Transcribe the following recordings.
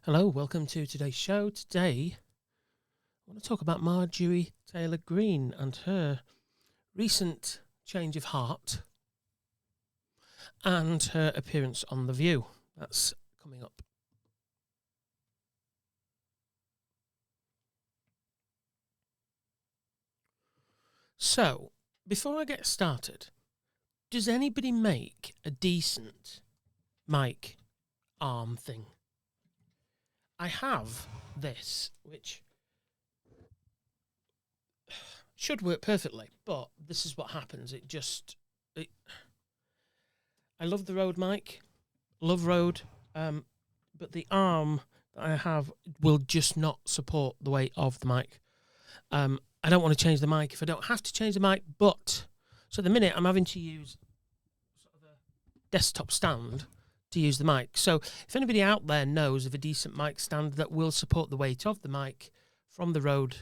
Hello, welcome to today's show. Today, I want to talk about Marjorie Taylor Greene and her recent change of heart and her appearance on The View. That's coming up. So, before I get started, does anybody make a decent mic arm thing? I have this, which should work perfectly, but this is what happens. I love the Rode mic, love Rode, but the arm that I have will just not support the weight of the mic. I don't want to change the mic if I don't have to change the mic, but so at the minute I'm having to use sort of a desktop stand to use the mic. So if anybody out there knows of a decent mic stand that will support the weight of the mic from the Rode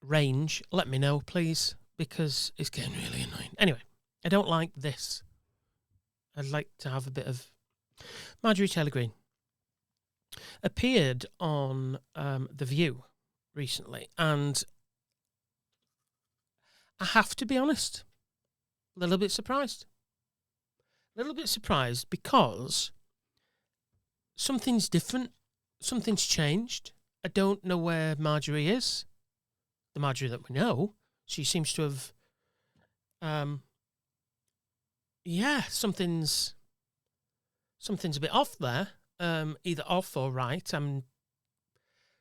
range, let me know, please, because it's getting really annoying. Anyway, I don't like this. I'd like to have a bit of Marjorie Taylor Greene appeared on The View recently, and I have to be honest, a little bit surprised. A little bit surprised because something's different, something's changed. I don't know where Marjorie is. The Marjorie that we know, she seems to have, something's a bit off there. Either off or right. I'm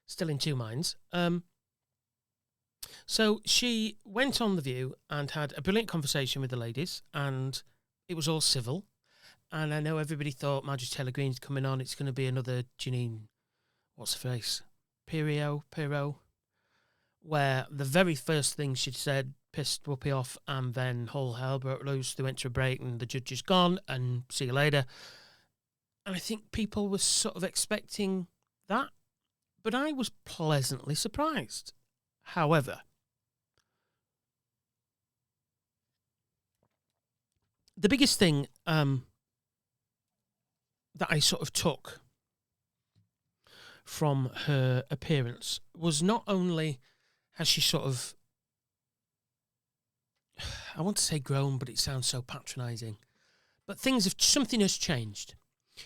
still in two minds. So she went on The View and had a brilliant conversation with the ladies, and it was all civil. And I know everybody thought Marjorie Taylor Greene's coming on. It's going to be another Janine, what's her face? Pirro, where the very first thing she said pissed Whoopi off, and then whole hell broke loose. They went to a break, and the judge is gone, and see you later. And I think people were sort of expecting that, but I was pleasantly surprised. However, the biggest thing that I sort of took from her appearance was not only has she sort of, I want to say grown, but it sounds so patronising, but something has changed.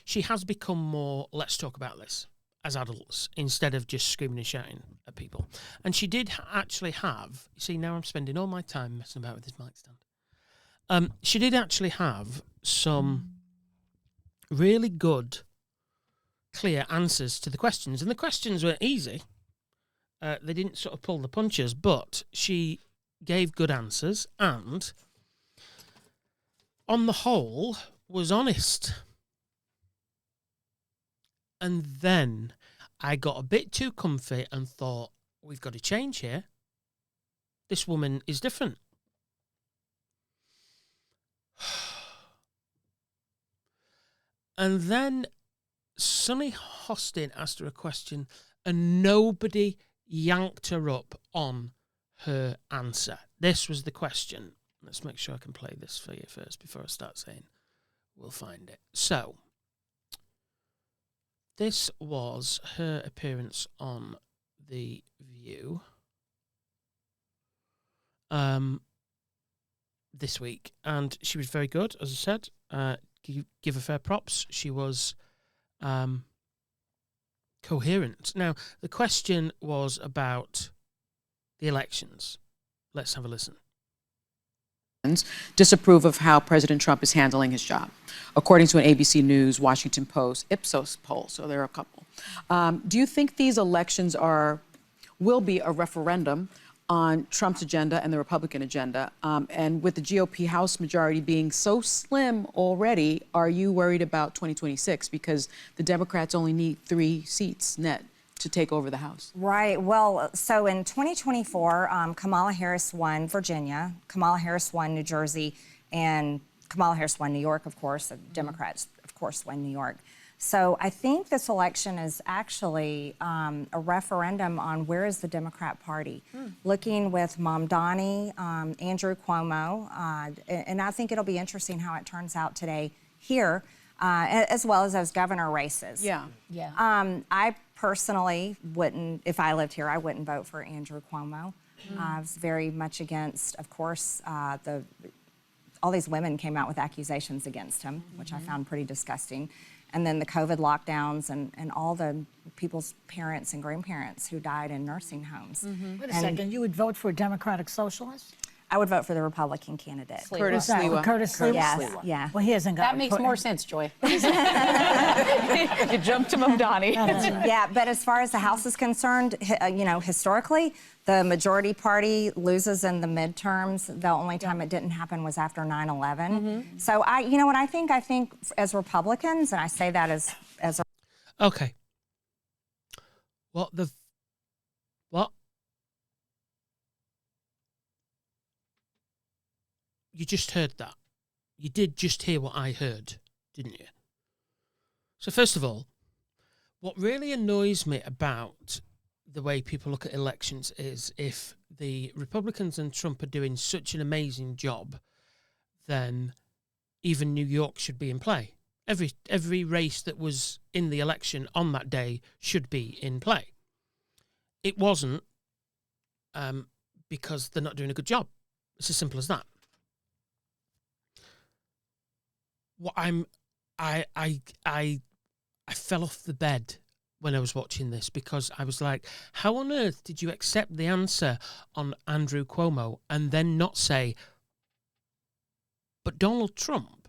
She has become more, let's talk about this, as adults, instead of just screaming and shouting at people. And she did actually have, you see, now I'm spending all my time messing about with this mic stand. She did actually have some really good, clear answers to the questions. And the questions were easy. They didn't sort of pull the punches, but she gave good answers and, on the whole, was honest. And then I got a bit too comfy and thought, we've got to change here. This woman is different. And then Sunny Hostin asked her a question and nobody yanked her up on her answer. This was the question. Let's make sure I can play this for you first before I start saying we'll find it. So, this was her appearance on The View this week, and she was very good, as I said. Give her fair props. She was coherent. Now, the question was about the elections. Let's have a listen. Disapprove of how President Trump is handling his job, according to an ABC News Washington Post Ipsos poll. So there are a couple. Do you think these elections will be a referendum on Trump's agenda and the Republican agenda? And with the GOP House majority being so slim already, are you worried about 2026 because the Democrats only need 3 seats net to take over the House? Right. Well, so in 2024, Kamala Harris won Virginia, Kamala Harris won New Jersey, and Kamala Harris won New York, of course. The Democrats, of course, won New York. So I think this election is actually a referendum on where is the Democrat Party. Looking with Mamdani, Andrew Cuomo, and I think it'll be interesting how it turns out today here. as well as those governor races. Yeah. I personally wouldn't, if I lived here, I wouldn't vote for Andrew Cuomo. I was very much against, of course, all these women came out with accusations against him, which I found pretty disgusting. And then the COVID lockdowns and all the people's parents and grandparents who died in nursing homes. Wait a second, you would vote for a Democratic Socialist? I would vote for the Republican candidate. Curtis Who's that? Sliwa. Curtis Sliwa? Yes, yeah. Well, he hasn't got That makes more sense, Joy. You jumped to Mamdani. Yeah, but as far as the House is concerned, historically, the majority party loses in the midterms. The only time it didn't happen was after 9/11. So you know what I think? I think as Republicans, and I say that as a Okay. What? You just heard that. You did just hear what I heard, didn't you? So first of all, what really annoys me about the way people look at elections is if the Republicans and Trump are doing such an amazing job, then even New York should be in play. Every race that was in the election on that day should be in play. It wasn't because they're not doing a good job. It's as simple as that. What I fell off the bed when I was watching this because I was like, how on earth did you accept the answer on Andrew Cuomo and then not say, but Donald Trump?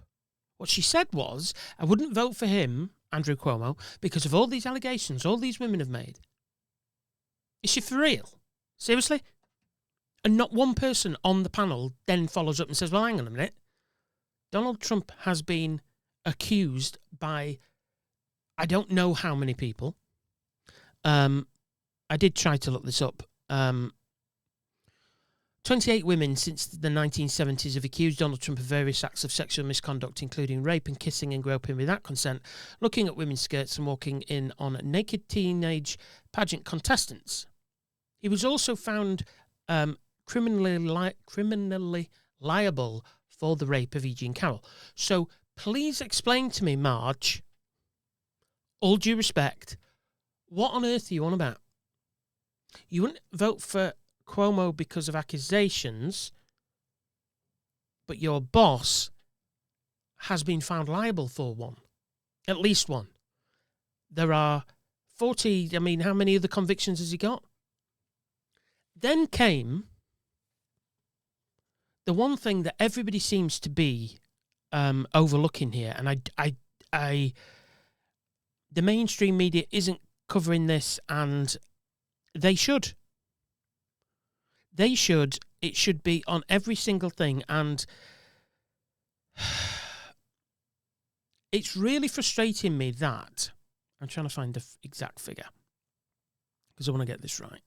What she said was, I wouldn't vote for him, Andrew Cuomo, because of all these allegations all these women have made. Is she for real? Seriously? And not one person on the panel then follows up and says, well, hang on a minute. Donald Trump has been accused by I don't know how many people. I did try to look this up. 28 women since the 1970s have accused Donald Trump of various acts of sexual misconduct, including rape and kissing and groping without consent, looking at women's skirts and walking in on naked teenage pageant contestants. He was also found criminally liable for the rape of E. Jean Carroll. So please explain to me, Marge, all due respect, what on earth are you on about? You wouldn't vote for Cuomo because of accusations, but your boss has been found liable for one, at least one. There are 40, I mean, how many other convictions has he got? Then came the one thing that everybody seems to be overlooking here, and the mainstream media isn't covering this, and they should. They should. It should be on every single thing, and it's really frustrating me that I'm trying to find the exact figure because I want to get this right.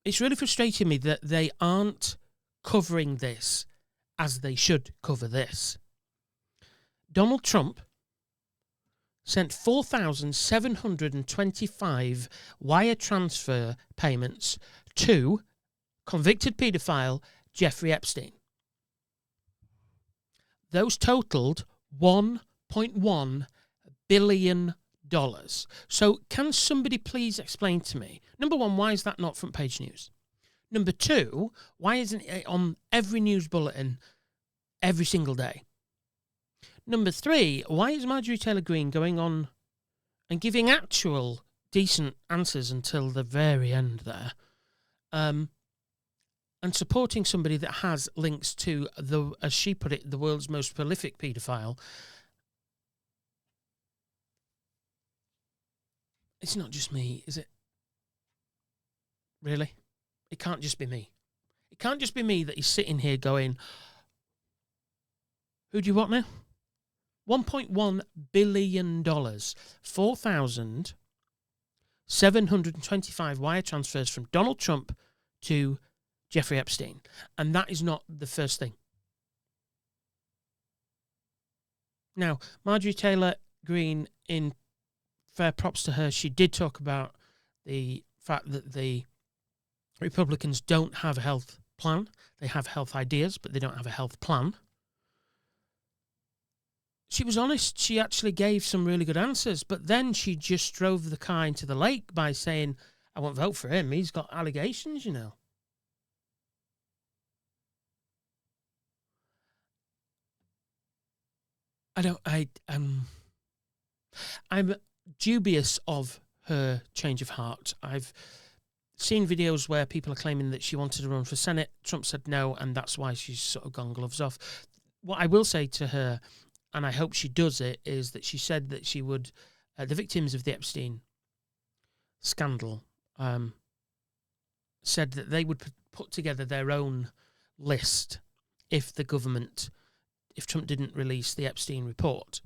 It's really frustrating me that they aren't covering this as they should cover this. Donald Trump sent 4,725 wire transfer payments to convicted paedophile Jeffrey Epstein. Those totaled $1.1 billion. So can somebody please explain to me, number one, why is that not front page news? Number two, why isn't it on every news bulletin every single day? Number three, why is Marjorie Taylor Greene going on and giving actual decent answers until the very end there, and supporting somebody that has links to, the, as she put it, the world's most prolific paedophile? It's not just me, is it? Really? It can't just be me. It can't just be me that he's sitting here going, who do you want now? $1.1 billion, 4,725 wire transfers from Donald Trump to Jeffrey Epstein. And that is not the first thing. Now, Marjorie Taylor Greene, in fair props to her, she did talk about the fact that the Republicans don't have a health plan. They have health ideas, but they don't have a health plan. She was honest. She actually gave some really good answers, but then she just drove the car into the lake by saying, I won't vote for him. He's got allegations, you know. I'm dubious of her change of heart. I've seen videos where people are claiming that she wanted to run for Senate. Trump said no, and that's why she's sort of gone gloves off. What I will say to her, and I hope she does it, is that she said that she would, the victims of the Epstein scandal, said that they would put together their own list if Trump didn't release the Epstein report.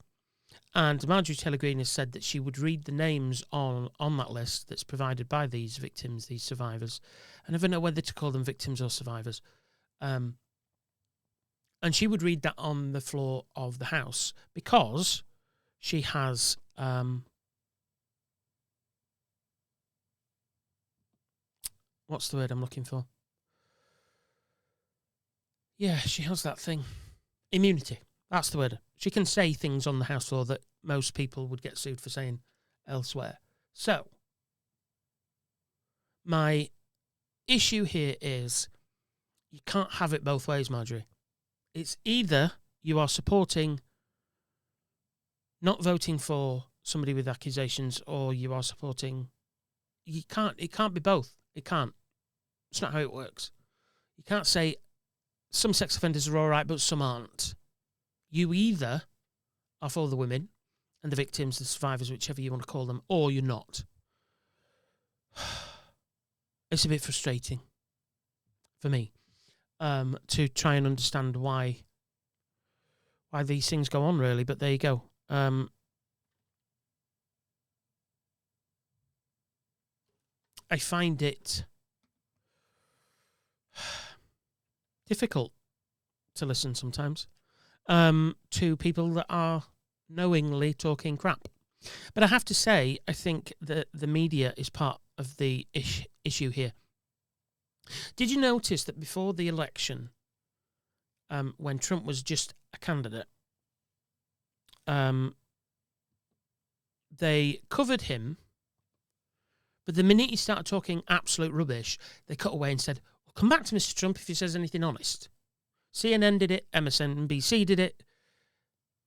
And Marjorie Taylor Greene has said that she would read the names on that list that's provided by these victims, these survivors. I never know whether to call them victims or survivors. And she would read that on the floor of the House because she has what's the word I'm looking for? Yeah, she has that thing. Immunity. That's the word. She can say things on the House floor that most people would get sued for saying elsewhere. So, my issue here is you can't have it both ways, Marjorie. It's either you are supporting not voting for somebody with accusations, or you are supporting. It can't be both. It can't. It's not how it works. You can't say some sex offenders are all right, but some aren't. You either are for the women and the victims, the survivors, whichever you want to call them, or you're not. It's a bit frustrating for me to try and understand why these things go on, really. But there you go. I find it difficult to listen sometimes to people that are knowingly talking crap. But I have to say, I think that the media is part of the issue here. Did you notice that before the election, when Trump was just a candidate, they covered him, but the minute he started talking absolute rubbish, they cut away and said, well, come back to Mr. Trump if he says anything honest. CNN did it, MSNBC did it.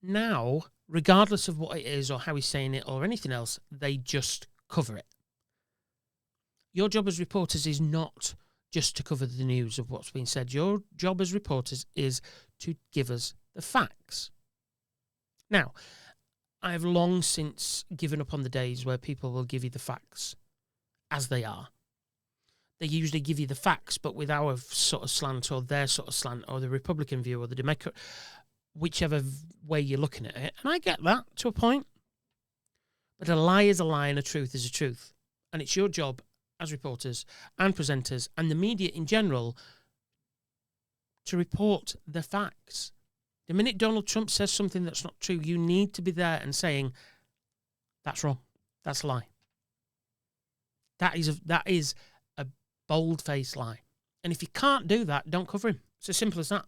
Now, regardless of what it is or how he's saying it or anything else, they just cover it. Your job as reporters is not just to cover the news of what's being said. Your job as reporters is to give us the facts. Now, I've long since given up on the days where people will give you the facts as they are. They usually give you the facts, but with our sort of slant or their sort of slant or the Republican view or the Democrat, whichever way you're looking at it. And I get that to a point. But a lie is a lie and a truth is a truth. And it's your job as reporters and presenters and the media in general to report the facts. The minute Donald Trump says something that's not true, you need to be there and saying, that's wrong. That's a lie. That is a bold-faced lie. And if you can't do that, don't cover him. It's as simple as that.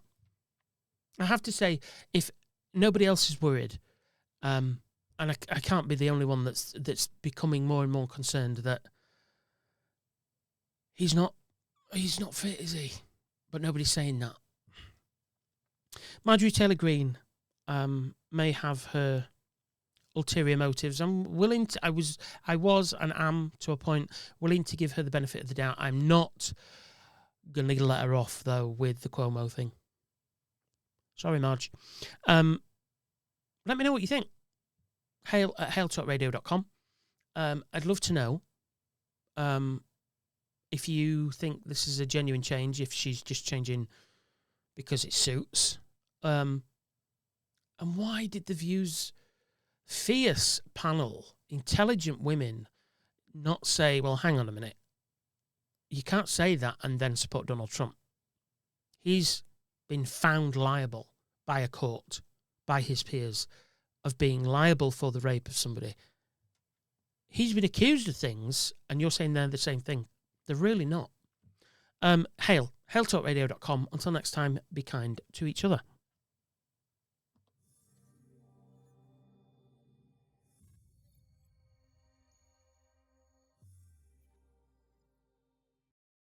I have to say, if nobody else is worried, and I can't be the only one that's becoming more and more concerned that he's not fit, is he? But nobody's saying that. Marjorie Taylor Greene may have her ulterior motives. I'm willing to. I was and am to a point willing to give her the benefit of the doubt. I'm not going to let her off though with the Cuomo thing. Sorry, Marge. Let me know what you think. Hail at hailtalkradio.com. I'd love to know if you think this is a genuine change, if she's just changing because it suits. And why did the View's fierce panel, intelligent women, not say, well, hang on a minute. You can't say that and then support Donald Trump. He's been found liable by a court, by his peers, of being liable for the rape of somebody. He's been accused of things, and you're saying they're the same thing. They're really not. Hail hailtalkradio.com. Until next time, be kind to each other.